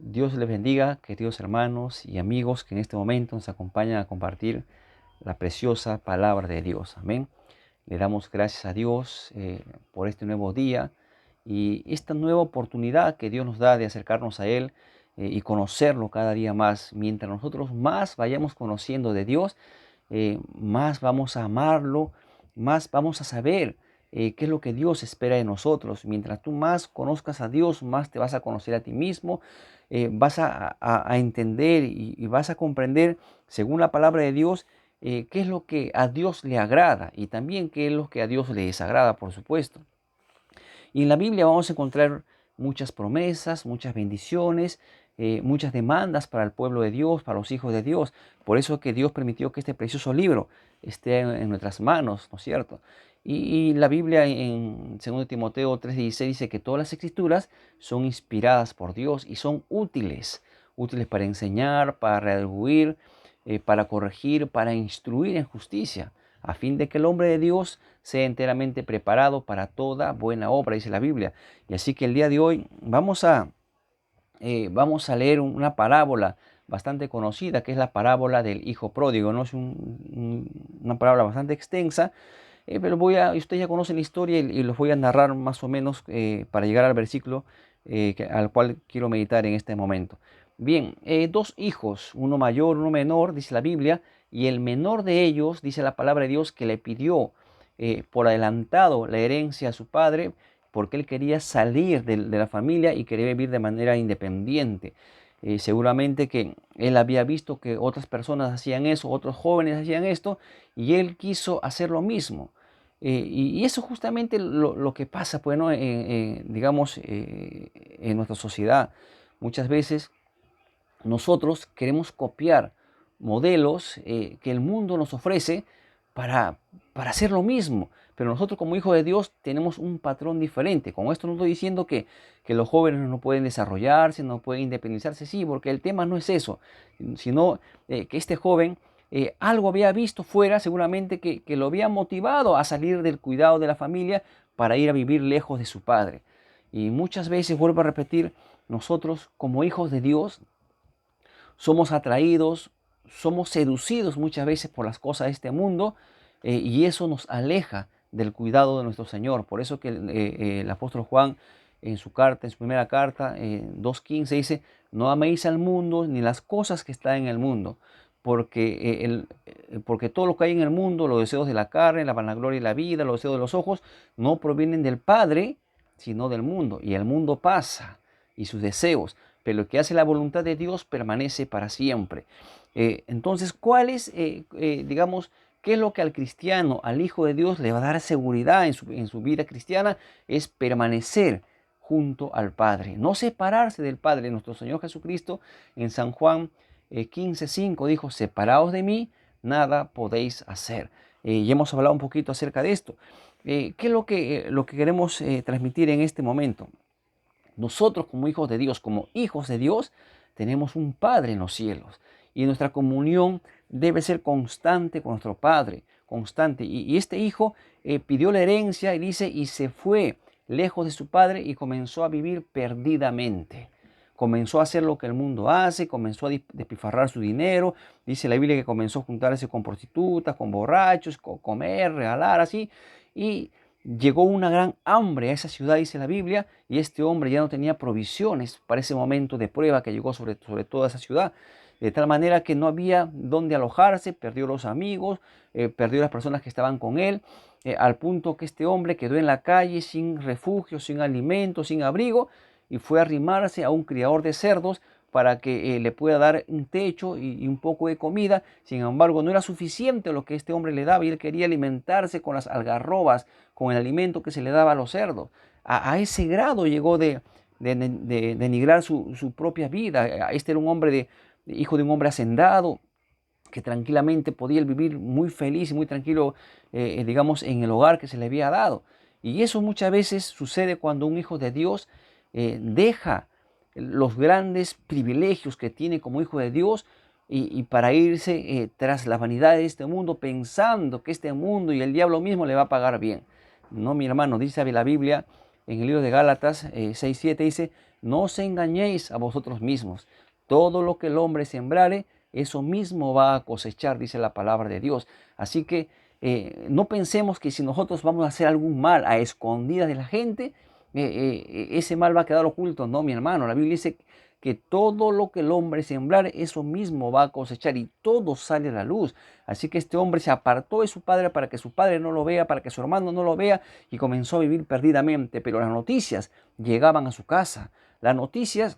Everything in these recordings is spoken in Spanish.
Dios les bendiga, queridos hermanos y amigos que en este momento nos acompañan a compartir la preciosa palabra de Dios. Amén. Le damos gracias a Dios por este nuevo día y esta nueva oportunidad que Dios nos da de acercarnos a Él y conocerlo cada día más. Mientras nosotros más vayamos conociendo de Dios, más vamos a amarlo, más vamos a saber qué es lo que Dios espera de nosotros. Mientras tú más conozcas a Dios, más te vas a conocer a ti mismo, vas a entender y vas a comprender, según la palabra de Dios, qué es lo que a Dios le agrada y también qué es lo que a Dios le desagrada, por supuesto. Y en la Biblia vamos a encontrar muchas promesas, muchas bendiciones, muchas demandas para el pueblo de Dios, para los hijos de Dios. Por eso que Dios permitió que este precioso libro esté en nuestras manos, ¿no es cierto? Y la Biblia en 2 Timoteo 3:16 dice que todas las escrituras son inspiradas por Dios y son útiles, útiles para enseñar, para redarguir, para corregir, para instruir en justicia, a fin de que el hombre de Dios sea enteramente preparado para toda buena obra, dice la Biblia. Y así que el día de hoy vamos a leer una parábola bastante conocida, que es la parábola del hijo pródigo. No es una parábola bastante extensa, pero ustedes ya conocen la historia y los voy a narrar más o menos para llegar al versículo al cual quiero meditar en este momento. Bien, dos hijos, uno mayor, uno menor, dice la Biblia, y el menor de ellos, dice la palabra de Dios, que le pidió por adelantado la herencia a su padre, porque él quería salir de la familia y quería vivir de manera independiente. Seguramente que él había visto que otras personas hacían eso, otros jóvenes hacían esto, y él quiso hacer lo mismo. Y eso justamente lo que pasa, pues, ¿no? Digamos, en nuestra sociedad. Muchas veces nosotros queremos copiar modelos que el mundo nos ofrece para, para hacer lo mismo. Pero nosotros como hijos de Dios tenemos un patrón diferente. Con esto no estoy diciendo que los jóvenes no pueden desarrollarse, no pueden independizarse, sí, porque el tema no es eso, sino que este joven algo había visto fuera, seguramente que lo había motivado a salir del cuidado de la familia para ir a vivir lejos de su padre. Y muchas veces, vuelvo a repetir, nosotros como hijos de Dios somos atraídos, somos seducidos muchas veces por las cosas de este mundo y eso nos aleja del cuidado de nuestro Señor. Por eso que el apóstol Juan en su carta, en su primera carta, 2:15 dice, no améis al mundo ni las cosas que están en el mundo, porque todo lo que hay en el mundo, los deseos de la carne, la vanagloria de la vida, los deseos de los ojos, no provienen del Padre, sino del mundo. Y el mundo pasa y sus deseos, pero lo que hace la voluntad de Dios permanece para siempre. Entonces, digamos, qué es lo que al cristiano, al Hijo de Dios, le va a dar seguridad en su vida cristiana? Es permanecer junto al Padre, no separarse del Padre. Nuestro Señor Jesucristo en San Juan 15:5 dijo, separaos de mí, nada podéis hacer. Y hemos hablado un poquito acerca de esto. ¿Qué es lo que queremos transmitir en este momento? Nosotros como hijos de Dios, tenemos un Padre en los cielos y nuestra comunión debe ser constante con nuestro Padre, constante. Y este hijo pidió la herencia y dice, y se fue lejos de su padre y comenzó a vivir perdidamente. Comenzó a hacer lo que el mundo hace, comenzó a despilfarrar su dinero. Dice la Biblia que comenzó a juntarse con prostitutas, con borrachos, comer, regalar así. Y llegó una gran hambre a esa ciudad, dice la Biblia, y este hombre ya no tenía provisiones para ese momento de prueba que llegó sobre toda esa ciudad. De tal manera que no había dónde alojarse, perdió los amigos, perdió las personas que estaban con él, al punto que este hombre quedó en la calle sin refugio, sin alimento, sin abrigo, y fue a arrimarse a un criador de cerdos para que le pueda dar un techo y un poco de comida. Sin embargo, no era suficiente lo que este hombre le daba y él quería alimentarse con las algarrobas, con el alimento que se le daba a los cerdos. A ese grado llegó de denigrar su propia vida. Este era un hombre hijo de un hombre hacendado, que tranquilamente podía él vivir muy feliz y muy tranquilo, digamos, en el hogar que se le había dado. Y eso muchas veces sucede cuando un hijo de Dios deja los grandes privilegios que tiene como hijo de Dios y para irse tras la vanidad de este mundo, pensando que este mundo y el diablo mismo le va a pagar bien. No, mi hermano, dice la Biblia en el libro de Gálatas 6:7, dice, no os engañéis a vosotros mismos. Todo lo que el hombre sembrare, eso mismo va a cosechar, dice la palabra de Dios. Así que no pensemos que si nosotros vamos a hacer algún mal a escondidas de la gente, ese mal va a quedar oculto. No, mi hermano, la Biblia dice que todo lo que el hombre sembrar, eso mismo va a cosechar y todo sale a la luz. Así que este hombre se apartó de su padre para que su padre no lo vea, para que su hermano no lo vea y comenzó a vivir perdidamente. Pero las noticias llegaban a su casa. Las noticias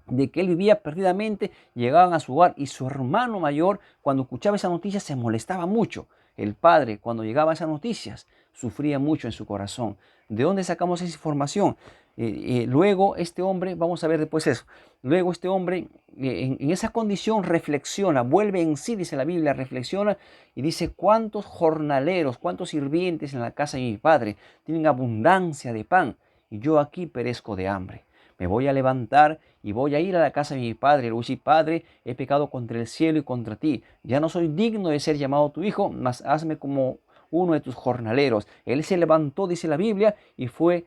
de que él vivía perdidamente llegaban a su hogar y su hermano mayor, cuando escuchaba esa noticia, se molestaba mucho. El padre, cuando llegaba a esas noticias, sufría mucho en su corazón. ¿De dónde sacamos esa información? Luego este hombre, vamos a ver después eso, luego este hombre en esa condición reflexiona, vuelve en sí, dice la Biblia, reflexiona y dice: ¿cuántos jornaleros, cuántos sirvientes en la casa de mi padre tienen abundancia de pan y yo aquí perezco de hambre? Me voy a levantar y voy a ir a la casa de mi padre. Le voy a decir: Padre, he pecado contra el cielo y contra ti. Ya no soy digno de ser llamado tu hijo, mas hazme como uno de tus jornaleros. Él se levantó, dice la Biblia, y fue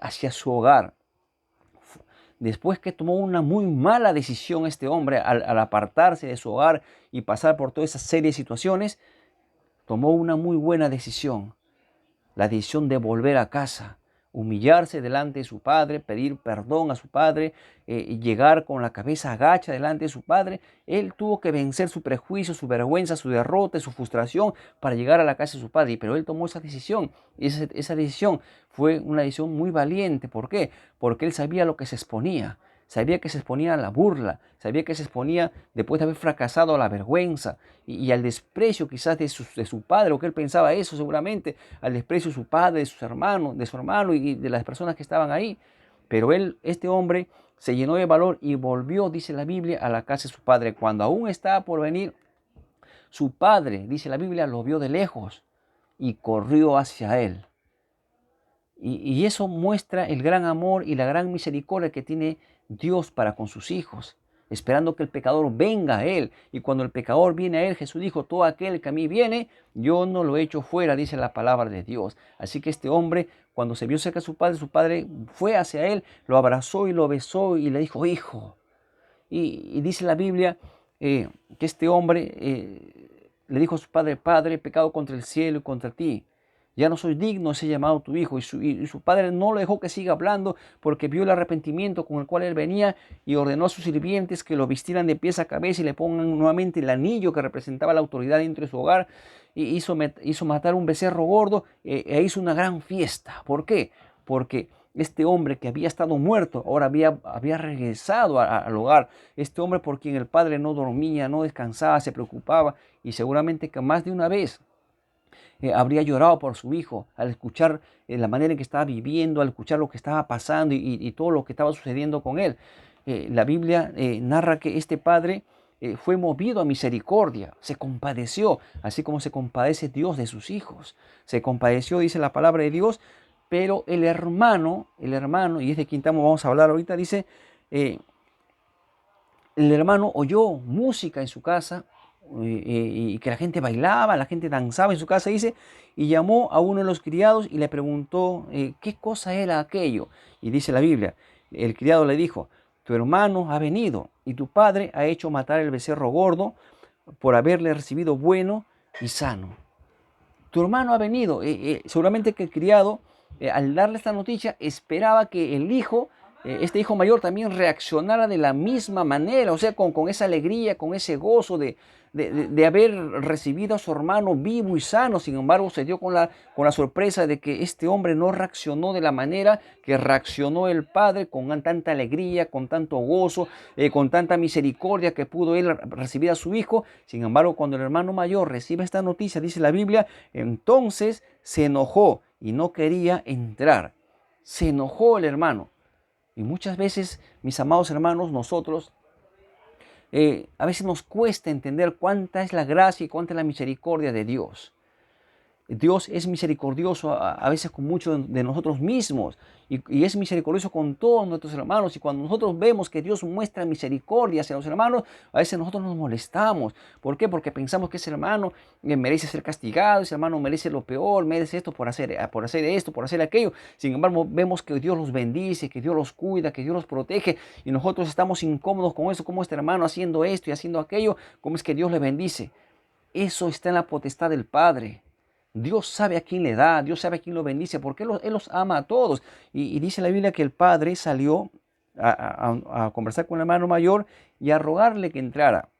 hacia su hogar. Después que tomó una muy mala decisión este hombre al apartarse de su hogar y pasar por toda esa serie de situaciones, tomó una muy buena decisión. La decisión de volver a casa, humillarse delante de su padre, pedir perdón a su padre, llegar con la cabeza agacha delante de su padre. Él tuvo que vencer su prejuicio, su vergüenza, su derrota, su frustración para llegar a la casa de su padre. Pero él tomó esa decisión. Y esa decisión fue una decisión muy valiente. ¿Por qué? Porque él sabía lo que se exponía. Sabía que se exponía a la burla, sabía que se exponía después de haber fracasado a la vergüenza y al desprecio quizás de su padre, o que él pensaba eso seguramente, al desprecio de su padre, de sus hermanos, de su hermano y de las personas que estaban ahí. Pero este hombre, se llenó de valor y volvió, dice la Biblia, a la casa de su padre. Cuando aún estaba por venir, su padre, dice la Biblia, lo vio de lejos y corrió hacia él. Y eso muestra el gran amor y la gran misericordia que tiene Dios para con sus hijos, esperando que el pecador venga a Él. Y cuando el pecador viene a Él, Jesús dijo: todo aquel que a mí viene, yo no lo echo fuera, dice la palabra de Dios. Así que este hombre, cuando se vio cerca de su padre fue hacia Él, lo abrazó y lo besó y le dijo: hijo. Y dice la Biblia que este hombre le dijo a su padre: Padre, he pecado contra el cielo y contra ti. Ya no soy digno de ser llamado tu hijo. Y su padre no lo dejó que siga hablando, porque vio el arrepentimiento con el cual él venía y ordenó a sus sirvientes que lo vistieran de pies a cabeza y le pongan nuevamente el anillo que representaba la autoridad dentro de su hogar. Y hizo matar un becerro gordo e hizo una gran fiesta. ¿Por qué? Porque este hombre que había estado muerto ahora había regresado al hogar. Este hombre por quien el padre no dormía, no descansaba, se preocupaba, y seguramente que más de una vez habría llorado por su hijo al escuchar la manera en que estaba viviendo, al escuchar lo que estaba pasando y todo lo que estaba sucediendo con él. La Biblia narra que este padre fue movido a misericordia, se compadeció, así como se compadece Dios de sus hijos. Se compadeció, dice la palabra de Dios. Pero el hermano, y es de quien vamos a hablar ahorita, dice: el hermano oyó música en su casa y que la gente bailaba, la gente danzaba en su casa, dice, y llamó a uno de los criados y le preguntó qué cosa era aquello. Y dice la Biblia: el criado le dijo: tu hermano ha venido y tu padre ha hecho matar el becerro gordo por haberle recibido bueno y sano. Tu hermano ha venido. Seguramente que el criado, al darle esta noticia, esperaba que el hijo, este hijo mayor, también reaccionara de la misma manera, o sea, con esa alegría, con ese gozo de haber recibido a su hermano vivo y sano. Sin embargo, se dio con la sorpresa de que este hombre no reaccionó de la manera que reaccionó el padre, con tanta alegría, con tanto gozo, con tanta misericordia que pudo él recibir a su hijo. Sin embargo, cuando el hermano mayor recibe esta noticia, dice la Biblia, entonces se enojó y no quería entrar. Se enojó el hermano. Y muchas veces, mis amados hermanos, nosotros a veces nos cuesta entender cuánta es la gracia y cuánta es la misericordia de Dios. Dios es misericordioso a veces con muchos de nosotros mismos y es misericordioso con todos nuestros hermanos. Y cuando nosotros vemos que Dios muestra misericordia hacia los hermanos, a veces nosotros nos molestamos. ¿Por qué? Porque pensamos que ese hermano merece ser castigado, ese hermano merece lo peor, merece esto por hacer esto, por hacer aquello. Sin embargo, vemos que Dios los bendice, que Dios los cuida, que Dios los protege y nosotros estamos incómodos con eso. ¿Cómo este hermano haciendo esto y haciendo aquello? ¿Cómo es que Dios le bendice? Eso está en la potestad del Padre. Dios sabe a quién le da, Dios sabe a quién lo bendice, porque Él los ama a todos. Y dice la Biblia que el padre salió a conversar con el hermano mayor y a rogarle que entrara.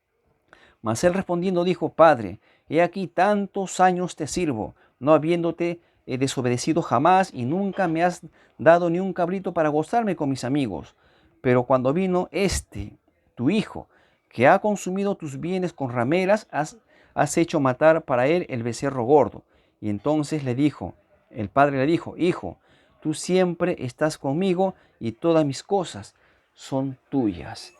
Mas él respondiendo dijo: Padre, he aquí tantos años te sirvo, no habiéndote desobedecido jamás, y nunca me has dado ni un cabrito para gozarme con mis amigos. Pero cuando vino tu hijo, que ha consumido tus bienes con rameras, has hecho matar para él el becerro gordo. Y entonces el padre le dijo: Hijo, tú siempre estás conmigo y todas mis cosas son tuyas.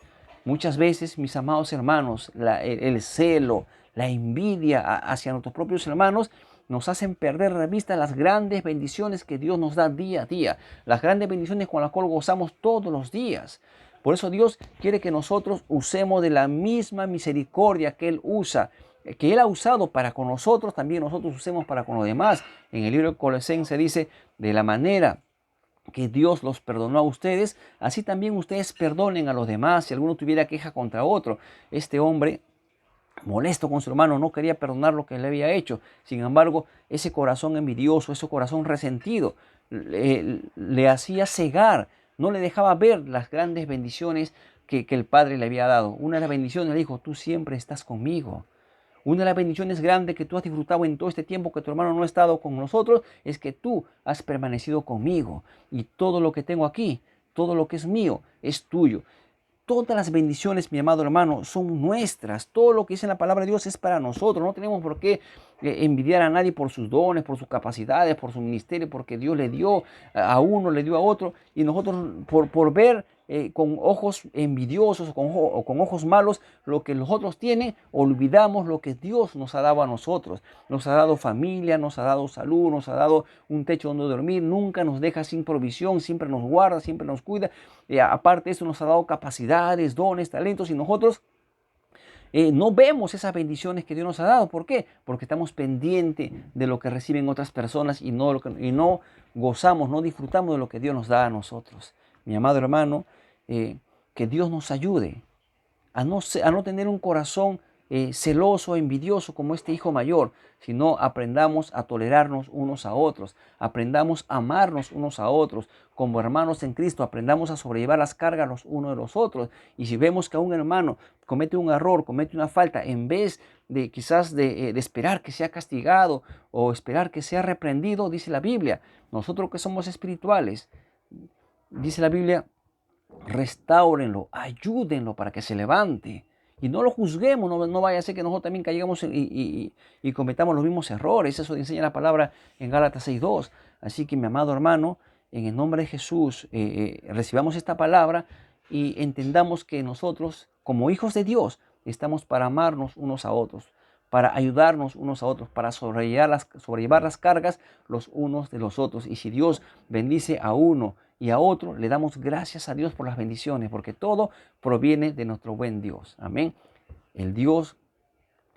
Muchas veces, mis amados hermanos, el celo, la envidia hacia nuestros propios hermanos nos hacen perder de vista las grandes bendiciones que Dios nos da día a día, las grandes bendiciones con las cuales gozamos todos los días. Por eso Dios quiere que nosotros usemos de la misma misericordia que Él usa, que Él ha usado para con nosotros, también nosotros usemos para con los demás. En el libro de Colosenses dice: de la manera que Dios los perdonó a ustedes, así también ustedes perdonen a los demás. Si alguno tuviera queja contra otro, este hombre, molesto con su hermano, no quería perdonar lo que le había hecho. Sin embargo, ese corazón envidioso, ese corazón resentido, le hacía cegar, no le dejaba ver las grandes bendiciones que el Padre le había dado. Una de las bendiciones le dijo: tú siempre estás conmigo. Una de las bendiciones grandes que tú has disfrutado en todo este tiempo que tu hermano no ha estado con nosotros es que tú has permanecido conmigo. Y todo lo que tengo aquí, todo lo que es mío, es tuyo. Todas las bendiciones, mi amado hermano, son nuestras. Todo lo que dice en la palabra de Dios es para nosotros. No tenemos por qué envidiar a nadie por sus dones, por sus capacidades, por su ministerio, porque Dios le dio a uno, le dio a otro. Y nosotros por ver con ojos envidiosos o con ojos malos lo que los otros tienen, olvidamos lo que Dios nos ha dado a nosotros. Nos ha dado familia, nos ha dado salud, nos ha dado un techo donde dormir. Nunca nos deja sin provisión, siempre nos guarda, siempre nos cuida. Aparte de eso, nos ha dado capacidades, dones, talentos, y nosotros no vemos esas bendiciones que Dios nos ha dado. ¿Por qué? Porque estamos pendientes de lo que reciben otras personas y no gozamos, no disfrutamos de lo que Dios nos da a nosotros. Mi amado hermano, que Dios nos ayude a no tener un corazón celoso, envidioso como este hijo mayor, sino aprendamos a tolerarnos unos a otros, aprendamos a amarnos unos a otros, como hermanos en Cristo, aprendamos a sobrellevar las cargas los unos de los otros. Y si vemos que un hermano comete un error, comete una falta, en vez de quizás de esperar que sea castigado o esperar que sea reprendido, dice la Biblia, nosotros que somos espirituales, dice la Biblia: restáurenlo, ayúdenlo para que se levante. Y no lo juzguemos, no vaya a ser que nosotros también caigamos y cometamos los mismos errores. Eso enseña la palabra en Gálatas 6:2. Así que, mi amado hermano, en el nombre de Jesús, recibamos esta palabra y entendamos que nosotros, como hijos de Dios, estamos para amarnos unos a otros, para ayudarnos unos a otros, para sobrellevar las cargas los unos de los otros. Y si Dios bendice a uno y a otro, le damos gracias a Dios por las bendiciones, porque todo proviene de nuestro buen Dios. Amén. El Dios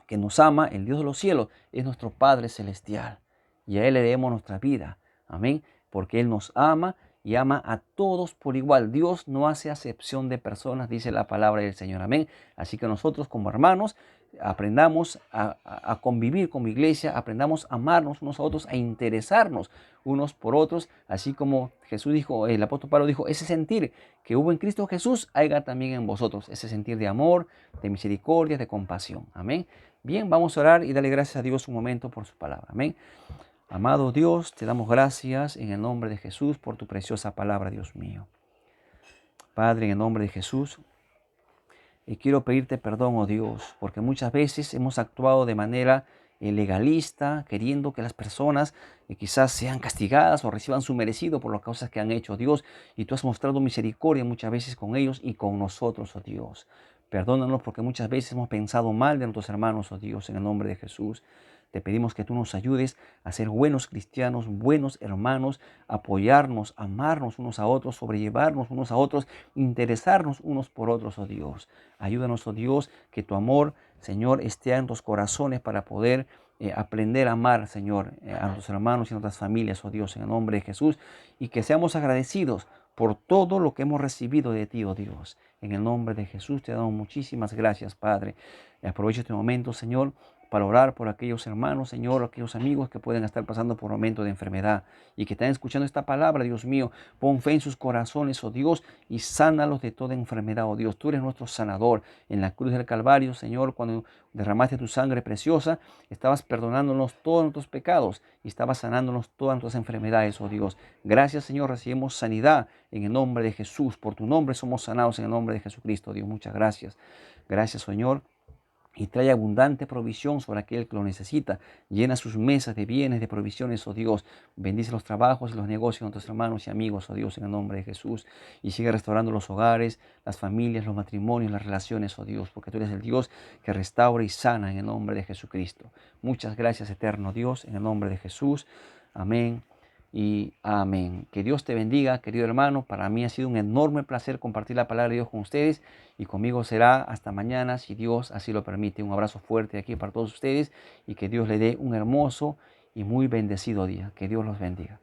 que nos ama, el Dios de los cielos, es nuestro Padre celestial. Y a Él le debemos nuestra vida. Amén. Porque Él nos ama y ama a todos por igual. Dios no hace acepción de personas, dice la palabra del Señor. Amén. Así que nosotros como hermanos aprendamos a convivir como iglesia, aprendamos a amarnos unos a otros, a interesarnos unos por otros, así como Jesús dijo, el apóstol Pablo dijo: ese sentir que hubo en Cristo Jesús, haya también en vosotros, ese sentir de amor, de misericordia, de compasión. Amén. Bien, vamos a orar y darle gracias a Dios un momento por su palabra. Amén. Amado Dios, te damos gracias en el nombre de Jesús por tu preciosa palabra, Dios mío. Padre, en el nombre de Jesús, y quiero pedirte perdón, oh Dios, porque muchas veces hemos actuado de manera legalista, queriendo que las personas quizás sean castigadas o reciban su merecido por las cosas que han hecho, Dios. Y tú has mostrado misericordia muchas veces con ellos y con nosotros, oh Dios. Perdónanos porque muchas veces hemos pensado mal de nuestros hermanos, oh Dios, en el nombre de Jesús. Te pedimos que tú nos ayudes a ser buenos cristianos, buenos hermanos, apoyarnos, amarnos unos a otros, sobrellevarnos unos a otros, interesarnos unos por otros, oh Dios. Ayúdanos, oh Dios, que tu amor, Señor, esté en los corazones para poder aprender a amar, Señor, a nuestros hermanos y a nuestras familias, oh Dios, en el nombre de Jesús, y que seamos agradecidos por todo lo que hemos recibido de ti, oh Dios. En el nombre de Jesús te damos muchísimas gracias, Padre. Y aprovecho este momento, Señor, para orar por aquellos hermanos, Señor, aquellos amigos que pueden estar pasando por momentos de enfermedad y que están escuchando esta palabra, Dios mío. Pon fe en sus corazones, oh Dios, y sánalos de toda enfermedad, oh Dios. Tú eres nuestro sanador. En la cruz del Calvario, Señor, cuando derramaste tu sangre preciosa, estabas perdonándonos todos nuestros pecados y estabas sanándonos todas nuestras enfermedades, oh Dios. Gracias, Señor, recibimos sanidad en el nombre de Jesús. Por tu nombre somos sanados en el nombre de Jesucristo, Dios. Muchas gracias. Gracias, Señor. Y trae abundante provisión sobre aquel que lo necesita. Llena sus mesas de bienes, de provisiones, oh Dios. Bendice los trabajos y los negocios de nuestros hermanos y amigos, oh Dios, en el nombre de Jesús. Y sigue restaurando los hogares, las familias, los matrimonios, las relaciones, oh Dios, porque tú eres el Dios que restaura y sana en el nombre de Jesucristo. Muchas gracias, eterno Dios, en el nombre de Jesús. Amén y amén. Que Dios te bendiga, querido hermano. Para mí ha sido un enorme placer compartir la palabra de Dios con ustedes y conmigo será hasta mañana, si Dios así lo permite. Un abrazo fuerte aquí para todos ustedes y que Dios le dé un hermoso y muy bendecido día. Que Dios los bendiga.